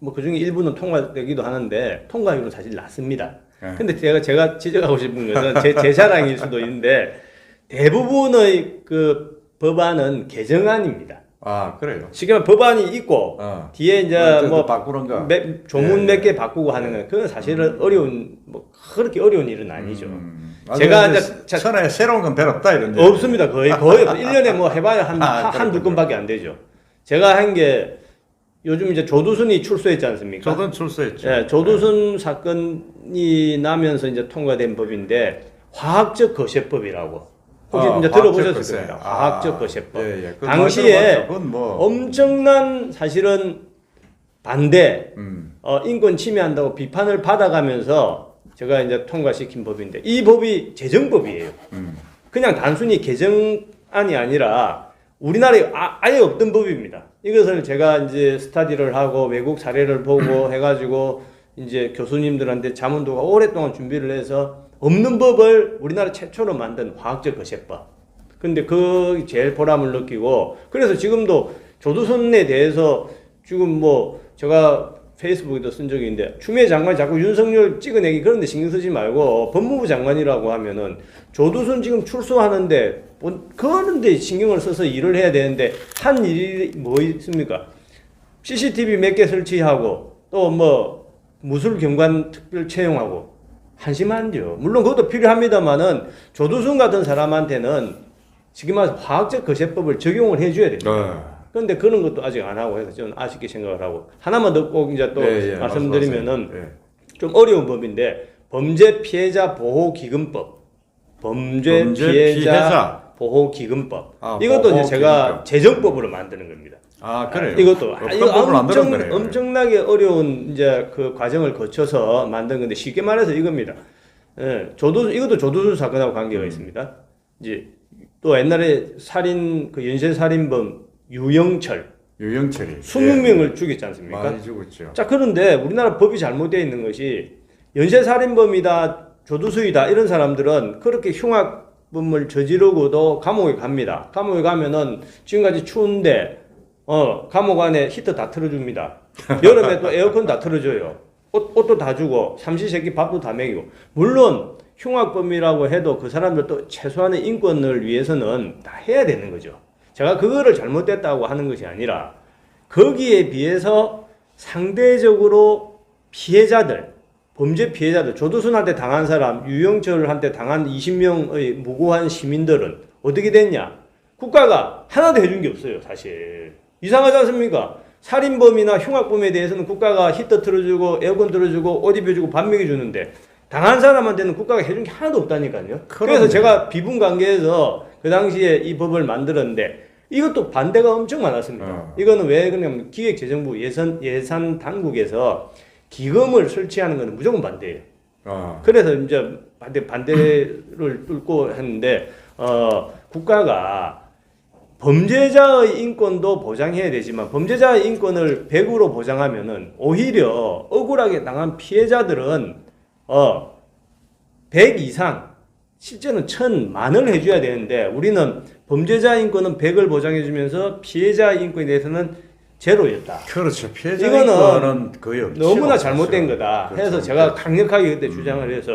뭐 그중에 일부는 통과되기도 하는데 통과율은 사실 낮습니다. 네. 근데 제가 지적하고 싶은 것은 제 자랑일 수도 있는데 대부분의 그 법안은 개정안입니다. 아, 그래요? 쉽게 말하면 법안이 있고 뒤에 이제 뭐 바꾸는 거 조문 몇 개 바꾸고 하는 건 그건 사실은 어려운 뭐 그렇게 어려운 일은 아니죠. 제가 이제 천하에 새로운 건 별로 없다 이런 없습니다. 거의 1년에 뭐 해봐야 한두 건밖에 안 되죠. 제가 한 게 요즘 이제 조두순이 출소했지 않습니까? 조두순 출소했죠. 예, 조두순 사건이 나면서 이제 통과된 법인데 화학적 거세법이라고 혹시 이제 들어보셨을 겁니다. 화학적 거세법. 예. 당시에 뭐 엄청난 사실은 반대, 인권 침해한다고 비판을 받아가면서 제가 이제 통과시킨 법인데 이 법이 제정법이에요. 그냥 단순히 개정안이 아니라 우리나라에 아예 없던 법입니다. 이것을 제가 이제 스터디를 하고 외국 사례를 보고 해가지고 이제 교수님들한테 자문도가 오랫동안 준비를 해서 없는 법을 우리나라 최초로 만든 화학적 거세법. 근데 그 제일 보람을 느끼고 그래서 지금도 조두순에 대해서 지금 뭐 제가 페이스북에도 쓴 적이 있는데 추미애 장관이 자꾸 윤석열 찍어내기 그런 데 신경 쓰지 말고 법무부 장관이라고 하면은 조두순 지금 출소하는데 그런 데 신경을 써서 일을 해야 되는데 한 일이 뭐 있습니까? CCTV 몇 개 설치하고 또 뭐 무술 경관 특별 채용하고 한심한데요. 물론 그것도 필요합니다만은 조두순 같은 사람한테는 지금 말해서 화학적 거세법을 적용을 해줘야 됩니다. 그런데 그런 것도 아직 안 하고 해서 저는 아쉽게 생각을 하고 하나만 더 꼭 이제 또 말씀드리면은 좀 어려운 법인데 범죄 피해자 보호 기금법, 범죄 피해자 보호 기금법 이것도 이제 제가 재정법으로 만드는 겁니다. 그래요. 이것도 이거 엄청나게 어려운 이제 그 과정을 거쳐서 만든 건데 쉽게 말해서 이겁니다. 예, 이것도 조두순 사건하고 관계가 있습니다. 이제 또 옛날에 연쇄 살인범 유영철이 20명을 죽였지 않습니까? 많이 죽었죠. 자, 그런데 우리나라 법이 잘못되어 있는 것이 연쇄 살인범이다, 조두순이다 이런 사람들은 그렇게 흉악범을 저지르고도 감옥에 갑니다. 감옥에 가면은 지금까지 추운데 감옥 안에 히터 다 틀어줍니다. 여름에 또 에어컨 다 틀어줘요. 옷도 다 주고 삼시세끼 밥도 다 먹이고. 물론 흉악범이라고 해도 그 사람들도 최소한의 인권을 위해서는 다 해야 되는 거죠. 제가 그거를 잘못됐다고 하는 것이 아니라 거기에 비해서 상대적으로 피해자들, 범죄 피해자들, 조두순한테 당한 사람, 유영철한테 당한 20명의 무고한 시민들은 어떻게 됐냐? 국가가 하나도 해준 게 없어요, 사실. 이상하지 않습니까? 살인범이나 흉악범에 대해서는 국가가 히터 틀어주고 에어컨 틀어주고 옷 입혀주고 밥 먹여주는데 당한 사람한테는 국가가 해준 게 하나도 없다니까요. 그래서 제가 비분관계에서 그 당시에 이 법을 만들었는데 이것도 반대가 엄청 많았습니다. 이거는 왜 그러냐면 기획재정부 예산 당국에서 기금을 설치하는 것은 무조건 반대예요. 그래서 이제 반대를 뚫고 했는데 국가가 범죄자의 인권도 보장해야 되지만 범죄자의 인권을 100으로 보장하면은 오히려 억울하게 당한 피해자들은 100 이상 실제는 1000만을 해줘야 되는데 우리는 범죄자 인권은 100을 보장해주면서 피해자 인권에 대해서는 제로였다. 그렇죠. 피해자 인권은 거의 없죠. 너무나 잘못된 거다. 그렇죠. 해서 제가 강력하게 그때 주장을 해서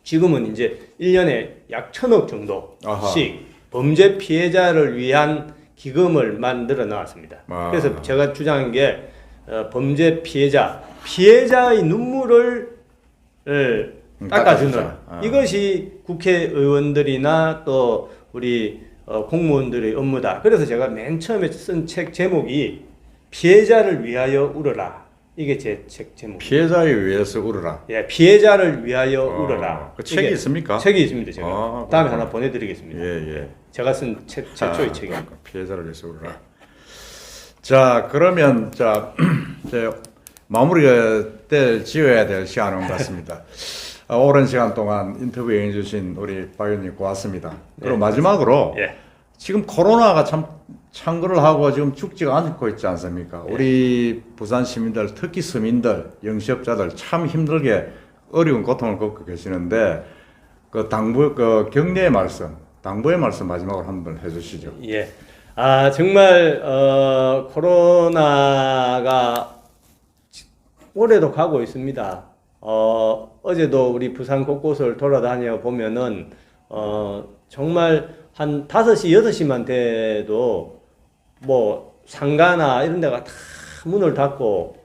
지금은 이제 1년에 약 1000억 정도씩 범죄 피해자를 위한 기금을 만들어 나왔습니다. 그래서 제가 주장한 게 범죄 피해자의 눈물을 닦아주는 이것이 국회의원들이나 또 우리 공무원들의 업무다. 그래서 제가 맨 처음에 쓴 책 제목이 피해자를 위하여 울어라. 이게 제 책 제목. 피해자를 위해서 울어라. 예, 피해자를 위하여 울어라. 그 책이 있습니까? 책이 있습니다. 제가 다음에 하나 보내드리겠습니다. 예. 제가 쓴 최초의 책입니다. 피해자를 위해서 울어라. 자, 그러면 이제 마무리가 지어야 될 시간인 것 같습니다. 오랜 시간 동안 인터뷰해 주신 우리 박 의원님 고맙습니다. 그리고 마지막으로 지금 코로나가 참 창궐을 하고 지금 죽지가 않고 있지 않습니까? 우리 부산 시민들, 특히 서민들, 영시업자들 참 힘들게 어려운 고통을 겪고 계시는데 그 격려의 말씀, 당부의 말씀 마지막으로 한번 해주시죠. 예. 정말 코로나가 올해도 가고 있습니다. 어제도 우리 부산 곳곳을 돌아다녀 보면은 정말 한 5시, 6시만 돼도 뭐 상가나 이런 데가 다 문을 닫고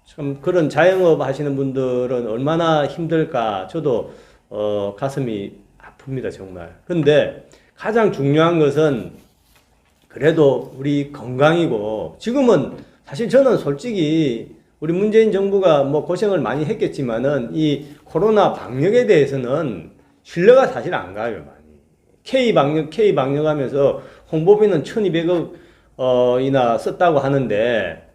참 그런 자영업 하시는 분들은 얼마나 힘들까 저도 가슴이 아픕니다, 정말. 근데 가장 중요한 것은 그래도 우리 건강이고 지금은 사실 저는 솔직히 우리 문재인 정부가 뭐 고생을 많이 했겠지만은 이 코로나 방역에 대해서는 신뢰가 사실 안 가요, 많이. K 방역 하면서 홍보비는 1200억 이나 썼다고 하는데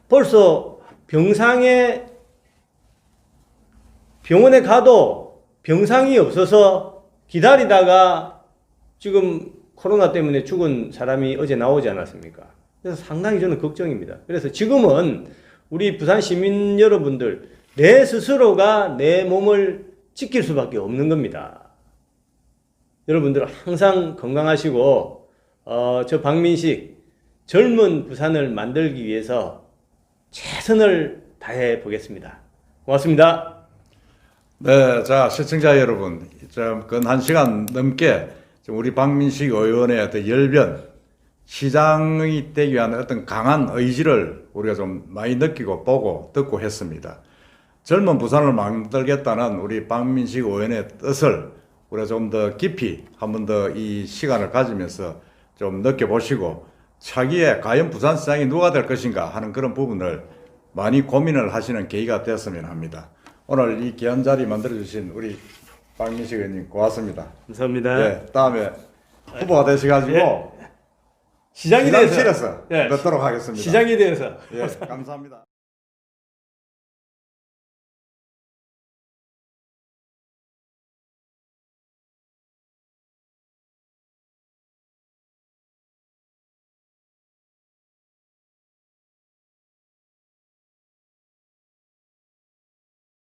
벌써 병원에 가도 병상이 없어서 기다리다가 지금 코로나 때문에 죽은 사람이 어제 나오지 않았습니까? 그래서 상당히 저는 걱정입니다. 그래서 지금은 우리 부산 시민 여러분들 내 스스로가 내 몸을 지킬 수밖에 없는 겁니다. 여러분들 항상 건강하시고 저 박민식 젊은 부산을 만들기 위해서 최선을 다해 보겠습니다. 고맙습니다. 네, 자 시청자 여러분, 근 1시간 넘게 우리 박민식 의원의 어떤 열변, 시장이 되기 위한 어떤 강한 의지를 우리가 좀 많이 느끼고 보고 듣고 했습니다. 젊은 부산을 만들겠다는 우리 박민식 의원의 뜻을 우리가 좀 더 깊이 한 번 더 이 시간을 가지면서 좀 느껴보시고 차기에 과연 부산시장이 누가 될 것인가 하는 그런 부분을 많이 고민을 하시는 계기가 되었으면 합니다. 오늘 이 귀한 자리 만들어주신 우리 박민식 의원님 고맙습니다. 감사합니다. 네, 다음에 후보가 되셔가지고 예. 시장에 대해서 시장실에서 예, 뵙도록 하겠습니다. 시장에 대해서 예, 감사합니다.